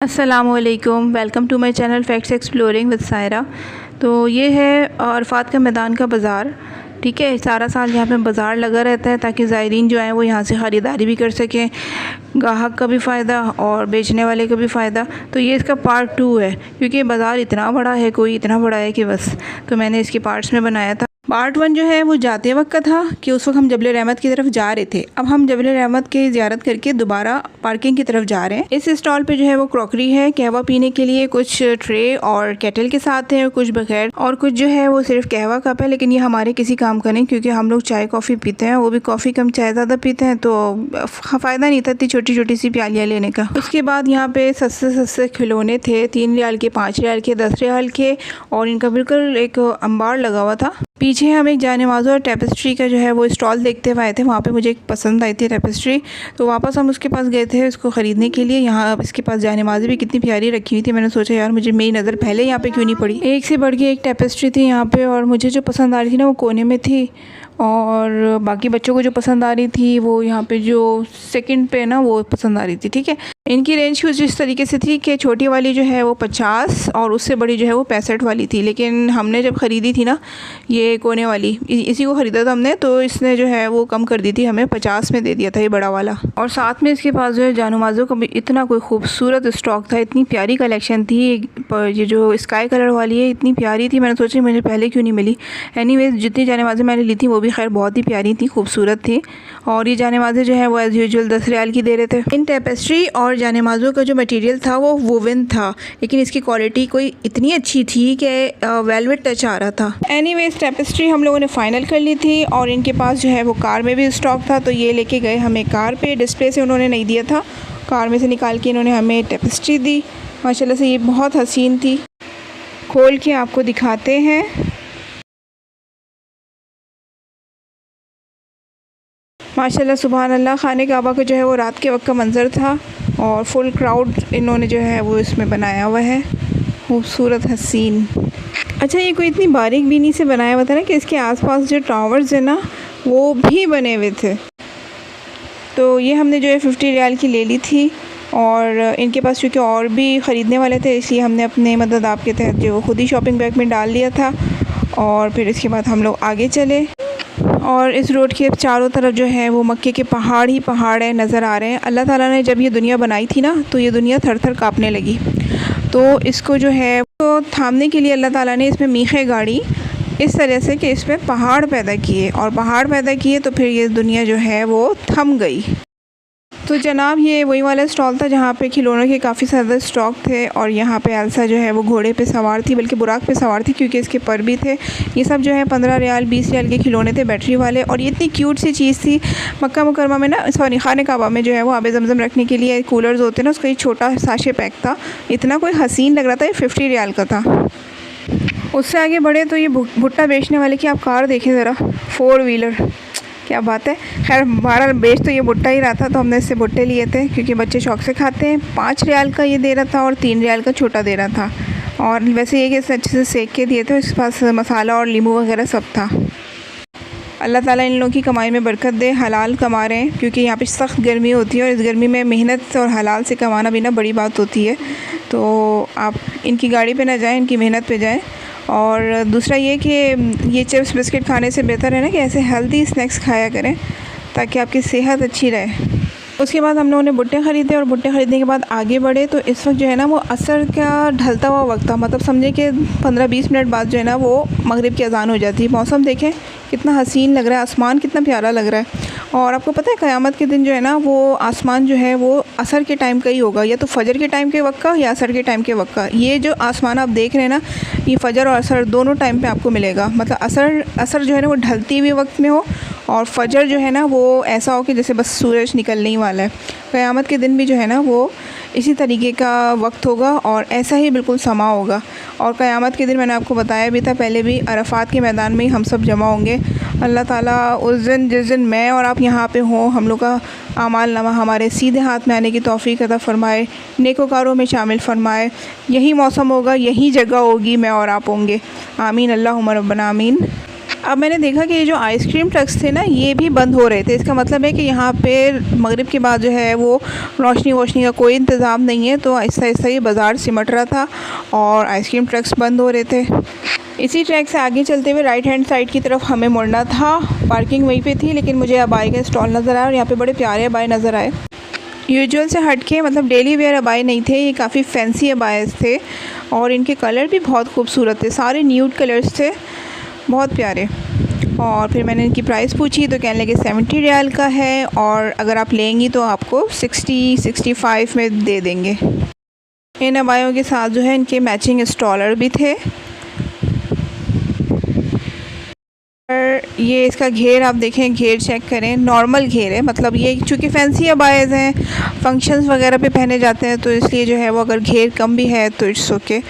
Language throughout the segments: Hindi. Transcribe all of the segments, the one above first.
अस्सलामुअलैकुम, welcome to my channel facts exploring with Saira. तो ये है अरफात का मैदान का बाज़ार। ठीक है, सारा साल यहाँ पे बाज़ार लगा रहता है ताकि ज़ायरीन जो है वो यहाँ से ख़रीदारी भी कर सकें, ग्राहक का भी फ़ायदा और बेचने वाले का भी फ़ायदा। तो ये इसका पार्ट 2 है, क्योंकि बाज़ार इतना बड़ा है, कोई इतना बड़ा है कि बस, तो मैंने इसके पार्ट्स में बनाया था। पार्ट 1 जो है वो जाते वक्त का था कि उस वक्त हम जबल रहमत की तरफ जा रहे थे। अब हम जबल रहमत की ज़ियारत करके दोबारा पार्किंग की तरफ जा रहे हैं। इस स्टॉल पे जो है वो क्रॉकरी है, कहवा पीने के लिए कुछ ट्रे और केटल के साथ है, और कुछ बगैर, और कुछ जो है वो सिर्फ कहवा कप है। लेकिन ये हमारे किसी काम का नहीं, क्योंकि हम लोग चाय कॉफ़ी पीते हैं, वो भी कॉफ़ी कम चाय ज़्यादा पीते हैं, तो फ़ायदा नहीं था इतनी छोटी छोटी सी प्यालियाँ लेने का। उसके बाद यहाँ पे सस्ते सस्ते खिलौने थे, 3 रियाल के, 5 रियाल के, 10 रियाल के, और इनका बिल्कुल एक अंबार लगा हुआ था। पीछे हम एक जानेमाज़ो और टेपेस्ट्री का जो है वो स्टॉल देखते हुए आए थे। वहाँ पे मुझे एक पसंद आई थी टेपेस्ट्री, तो वापस हम उसके पास गए थे उसको ख़रीदने के लिए। यहाँ इसके पास जानेमाज़ें भी कितनी प्यारी रखी हुई थी। मैंने सोचा यार मुझे मेरी नज़र पहले यहाँ पे क्यों नहीं पड़ी। एक से बढ़ के एक टेपेस्ट्री थी यहाँ पे, और मुझे जो पसंद आ रही थी ना वो कोने में थी, और बाकी बच्चों को जो पसंद आ रही थी वो यहाँ पे जो सेकंड पे ना वो पसंद आ रही थी। ठीक है, इनकी रेंज कुछ इस तरीके से थी कि छोटी वाली जो है वो 50 और उससे बड़ी जो है वो 65 वाली थी। लेकिन हमने जब ख़रीदी थी ना ये कोने वाली, इसी को ख़रीदा था हमने, तो इसने जो है वो कम कर दी थी, हमें 50 में दे दिया था ये बड़ा वाला। और साथ में इसके पास जो है जानुमाज़ों का भी इतना कोई खूबसूरत स्टॉक था, इतनी प्यारी कलेक्शन थी। ये जो स्काई कलर वाली है इतनी प्यारी थी, मैंने सोचा मुझे पहले क्यों नहीं मिली। एनीवेज जितनी जानेमाज़ें मैंने ली थी वो भी खैर बहुत ही प्यारी थी, खूबसूरत थी। और ये जानेमाज़ें जो है वो एज़ यूजुअल 10 रियाल की दे रहे थे। इन टेपेस्ट्री और जानेमाज़ों का जो मटेरियल था वो वोवन था, लेकिन इसकी क्वालिटी कोई इतनी अच्छी थी कि वेलवेट टच आ रहा था। एनीवेज टेपेस्ट्री हम लोगों ने फ़ाइनल कर ली थी, और इनके पास जो है वो कार में भी स्टॉक था, तो ये लेके गए हमें कार पे। डिस्प्ले से उन्होंने नहीं दिया था, कार में से निकाल के इन्होंने हमें टेपेस्ट्री दी। माशाल्लाह से ये बहुत हसीन थी। खोल के आपको दिखाते हैं। माशाल्लाह सुभान अल्लाह, खाने काबा का जो है वो रात के वक्त का मंज़र था, और फुल क्राउड इन्होंने जो है वो इसमें बनाया हुआ है, खूबसूरत हसीन। अच्छा, ये कोई इतनी बारीक बीनी से बनाया हुआ था ना कि इसके आसपास जो टावर्स है ना वो भी बने हुए थे। तो ये हमने जो है 50 रियाल की ले ली थी, और इनके पास चूँकि और भी ख़रीदने वाले थे इसलिए हमने अपने मदद आपके तहत जो खुद ही शॉपिंग बैग में डाल लिया था। और फिर इसके बाद हम लोग आगे चले, और इस रोड के चारों तरफ जो है वो मक्के के पहाड़ ही पहाड़ है, नज़र आ रहे हैं। अल्लाह ताला ने जब ये दुनिया बनाई थी ना तो ये दुनिया थर थर काँपने लगी, तो इसको जो है तो थामने के लिए अल्लाह ताला ने इसमें मीखे गाड़ी इस तरह से कि इसमें पहाड़ पैदा किए, और पहाड़ पैदा किए तो फिर ये दुनिया जो है वो थम गई। तो जनाब ये वही वाला स्टॉल था जहाँ पे खिलौनों के काफ़ी ज़्यादा स्टॉक थे, और यहाँ पे एल्सा जो है वो घोड़े पे सवार थी, बल्कि बुराक पे सवार थी, क्योंकि इसके पर भी थे। ये सब जो है 15 रियाल 20 रियाल के खिलौने थे, बैटरी वाले, और ये इतनी क्यूट सी चीज़ थी। मक्का मुकरमा में ना, सॉरी, खाने काबा में जो है वो आबे ज़मज़म रखने के लिए कूलर्स होते हैं ना, उसका एक छोटा साशे पैक था, इतना कोई हसीन लग रहा था। ये 50 रियाल का था। उससे आगे बढ़े तो ये भुट्टा बेचने वाले की आप कार देखें ज़रा, 4 व्हीलर, क्या बात है। खैर बहरहाल बेच तो ये भुट्टा ही रहा था, तो हमने इससे भुट्टे लिए थे क्योंकि बच्चे शौक से खाते हैं। 5 रियाल का ये दे रहा था, और 3 रियाल का छोटा दे रहा था, और वैसे ये कि इसे अच्छे से सेक के दिए थे। इसके पास मसाला और नींबू वगैरह सब था। अल्लाह ताला इन लोगों की कमाई में बरकत दे, हलाल कमा रहे हैं, क्योंकि यहाँ पे सख्त गर्मी होती है, और इस गर्मी में मेहनत और हलाल से कमाना भी ना बड़ी बात होती है। तो आप इनकी गाड़ी पे ना जाएं, इनकी मेहनत पे जाएं। और दूसरा ये कि ये चिप्स बिस्किट खाने से बेहतर है ना कि ऐसे हेल्दी स्नैक्स खाया करें, ताकि आपकी सेहत अच्छी रहे। उसके बाद हम लोगों ने भुट्टे ख़रीदे, और भुट्टे ख़रीदने के बाद आगे बढ़े तो इस वक्त जो है ना वो असर का ढलता हुआ वक्त था। मतलब समझे कि 15-20 मिनट बाद जो है ना वो मगरिब की अज़ान हो जाती है। मौसम देखें कितना हसीन लग रहा है, आसमान कितना प्यारा लग रहा है। और आपको पता है क़यामत के दिन जो है ना वो आसमान जो है वो असर के टाइम का ही होगा, या तो फ़जर के टाइम के वक्त का या असर के टाइम के वक्त का। ये जो आसमान आप देख रहे हैं ना, ये फ़जर और असर दोनों टाइम पे आपको मिलेगा। मतलब असर जो है ना वो ढलती हुई वक्त में हो, और फ़जर जो है ना वो ऐसा हो कि जैसे बस सूरज निकलने ही वाला है। क़यामत के दिन भी जो है ना वो इसी तरीके का वक्त होगा, और ऐसा ही बिल्कुल समा होगा। और क़यामत के दिन मैंने आपको बताया भी था पहले भी, अरफात के मैदान में ही हम सब जमा होंगे। अल्लाह ताला उस दिन जिस दिन मैं और आप यहाँ पे हों, हम लोग का आमाल नामा हमारे सीधे हाथ में आने की तौफ़ीक़ अता फ़रमाए, नेकोकारों में शामिल फ़रमाए। यही मौसम होगा, यही जगह होगी, मैं और आप होंगे। आमीन अल्लाहुम्मा रब्बना आमीन। अब मैंने देखा कि ये जो आइसक्रीम ट्रक्स थे ना, ये भी बंद हो रहे थे। इसका मतलब है कि यहाँ पे मगरिब के बाद जो है वो रोशनी वोशनी का कोई इंतज़ाम नहीं है, तो आहिस्ता आहिस्ता ये बाज़ार सिमट रहा था और आइसक्रीम ट्रक्स बंद हो रहे थे। इसी ट्रैक से आगे चलते हुए राइट हैंड साइड की तरफ हमें मुड़ना था। पार्किंग वहीं पे थी, लेकिन मुझे अबाई का स्टॉल नज़र आया और यहाँ पे बड़े प्यारे अबाई नज़र आए। यूजुअल से हट के, मतलब डेली वेयर अबाई नहीं थे, ये काफ़ी फैंसी अबायस थे और इनके कलर भी बहुत खूबसूरत थे। सारे न्यूड कलर्स थे, बहुत प्यारे। और फिर मैंने इनकी प्राइस पूछी तो कहने लगे 70 रियाल का है और अगर आप लेंगी तो आपको 60-65 में दे देंगे। इन अबायों के साथ जो है इनके मैचिंग स्टॉलर भी थे। और ये इसका घेर आप देखें, घेर चेक करें, नॉर्मल घेर है। मतलब ये चूँकि फैंसी अबायज़ हैं, फंक्शंस वगैरह पे पहने जाते हैं, तो इसलिए जो है वो अगर घेर कम भी है तो इट्स ओके।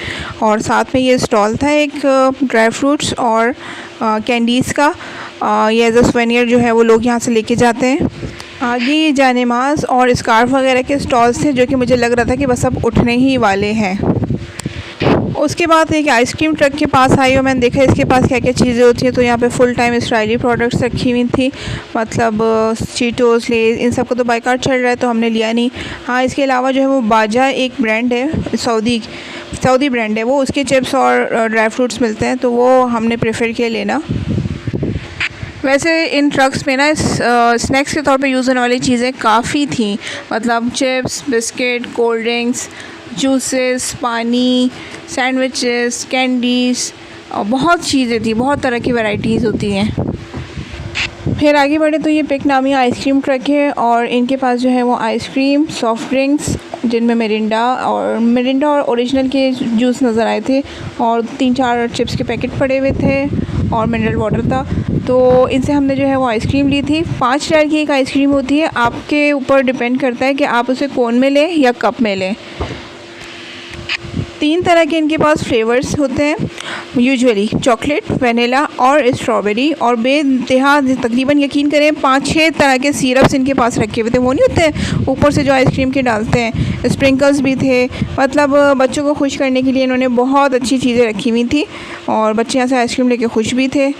और साथ में ये स्टॉल था एक ड्राई फ्रूट्स और कैंडीज़ का। ये एज अ सोवेनियर जो है वो लोग यहाँ से लेके जाते हैं। आगे ये जानेमाज़ और स्कार्फ वगैरह के स्टॉल्स थे, जो कि मुझे लग रहा था कि बस अब उठने ही वाले हैं। उसके बाद एक आइसक्रीम ट्रक के पास आई और मैंने देखा इसके पास क्या क्या चीज़ें होती हैं। तो यहाँ पे फुल टाइम इसराइली प्रोडक्ट्स रखी हुई थी, मतलब चीटोस, लेज, इन सब का तो बाइकाट चल रहा है तो हमने लिया नहीं। हाँ, इसके अलावा जो है वो बाजा एक ब्रांड है, सऊदी ब्रांड है वो, उसके चिप्स और ड्राई फ्रूट्स मिलते हैं, तो वो हमने प्रेफर किया लेना। वैसे इन ट्रक्स में ना स्नैक्स के तौर पे यूज़ होने वाली चीज़ें काफ़ी थी, मतलब chips, biscuit, cold drinks, juices, पानी, सैंडविचेस, कैंडीज़ और बहुत चीज़ें थी, बहुत तरह की वैरायटीज़ होती हैं। फिर आगे बढ़े तो ये पिक नामी आइसक्रीम ट्रक है और इनके पास जो है वो आइसक्रीम, सॉफ़्ट ड्रिंक्स, जिनमें मिरिंडा और ओरिजिनल के जूस नज़र आए थे और 3-4 चिप्स के पैकेट पड़े हुए थे और मिनरल वाटर था। तो इनसे हमने जो है वो आइसक्रीम ली थी। 5 रियाल की एक आइसक्रीम होती है, आपके ऊपर डिपेंड करता है कि आप उसे कोन में लें या कप में लें। 3 तरह के इनके पास फ्लेवर्स होते हैं यूजुअली, चॉकलेट, वनीला और स्ट्रॉबेरी। और बेइंतहा तकरीबन यकीन करें 5-6 तरह के सिरप्स इनके पास रखे हुए थे। वो नहीं होते ऊपर से जो आइसक्रीम के डालते हैं, स्प्रिंकल्स भी थे। मतलब बच्चों को खुश करने के लिए इन्होंने बहुत अच्छी चीज़ें रखी हुई थी और बच्चे यहाँ से आइसक्रीम लेके खुश भी थे।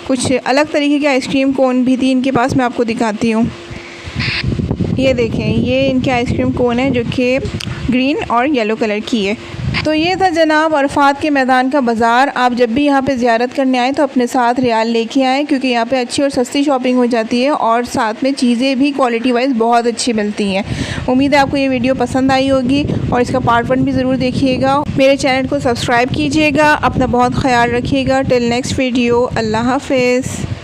कुछ अलग तरीके की आइसक्रीम कोन भी थी इनके पास, मैं आपको दिखाती हूँ। ये देखें, ये इनके आइसक्रीम कोन है जो कि ग्रीन और येलो कलर की है। तो ये था जनाब अरफात के मैदान का बाज़ार। आप जब भी यहाँ पे ज़ियारत करने आएँ तो अपने साथ रियाल लेके आएँ, क्योंकि यहाँ पे अच्छी और सस्ती शॉपिंग हो जाती है और साथ में चीज़ें भी क्वालिटी वाइज बहुत अच्छी मिलती हैं। उम्मीद है आपको ये वीडियो पसंद आई होगी और इसका पार्ट 1 भी ज़रूर देखिएगा। मेरे चैनल को सब्सक्राइब कीजिएगा। अपना बहुत ख्याल रखिएगा। टिल नेक्स्ट वीडियो, अल्लाह हाफ़िज़।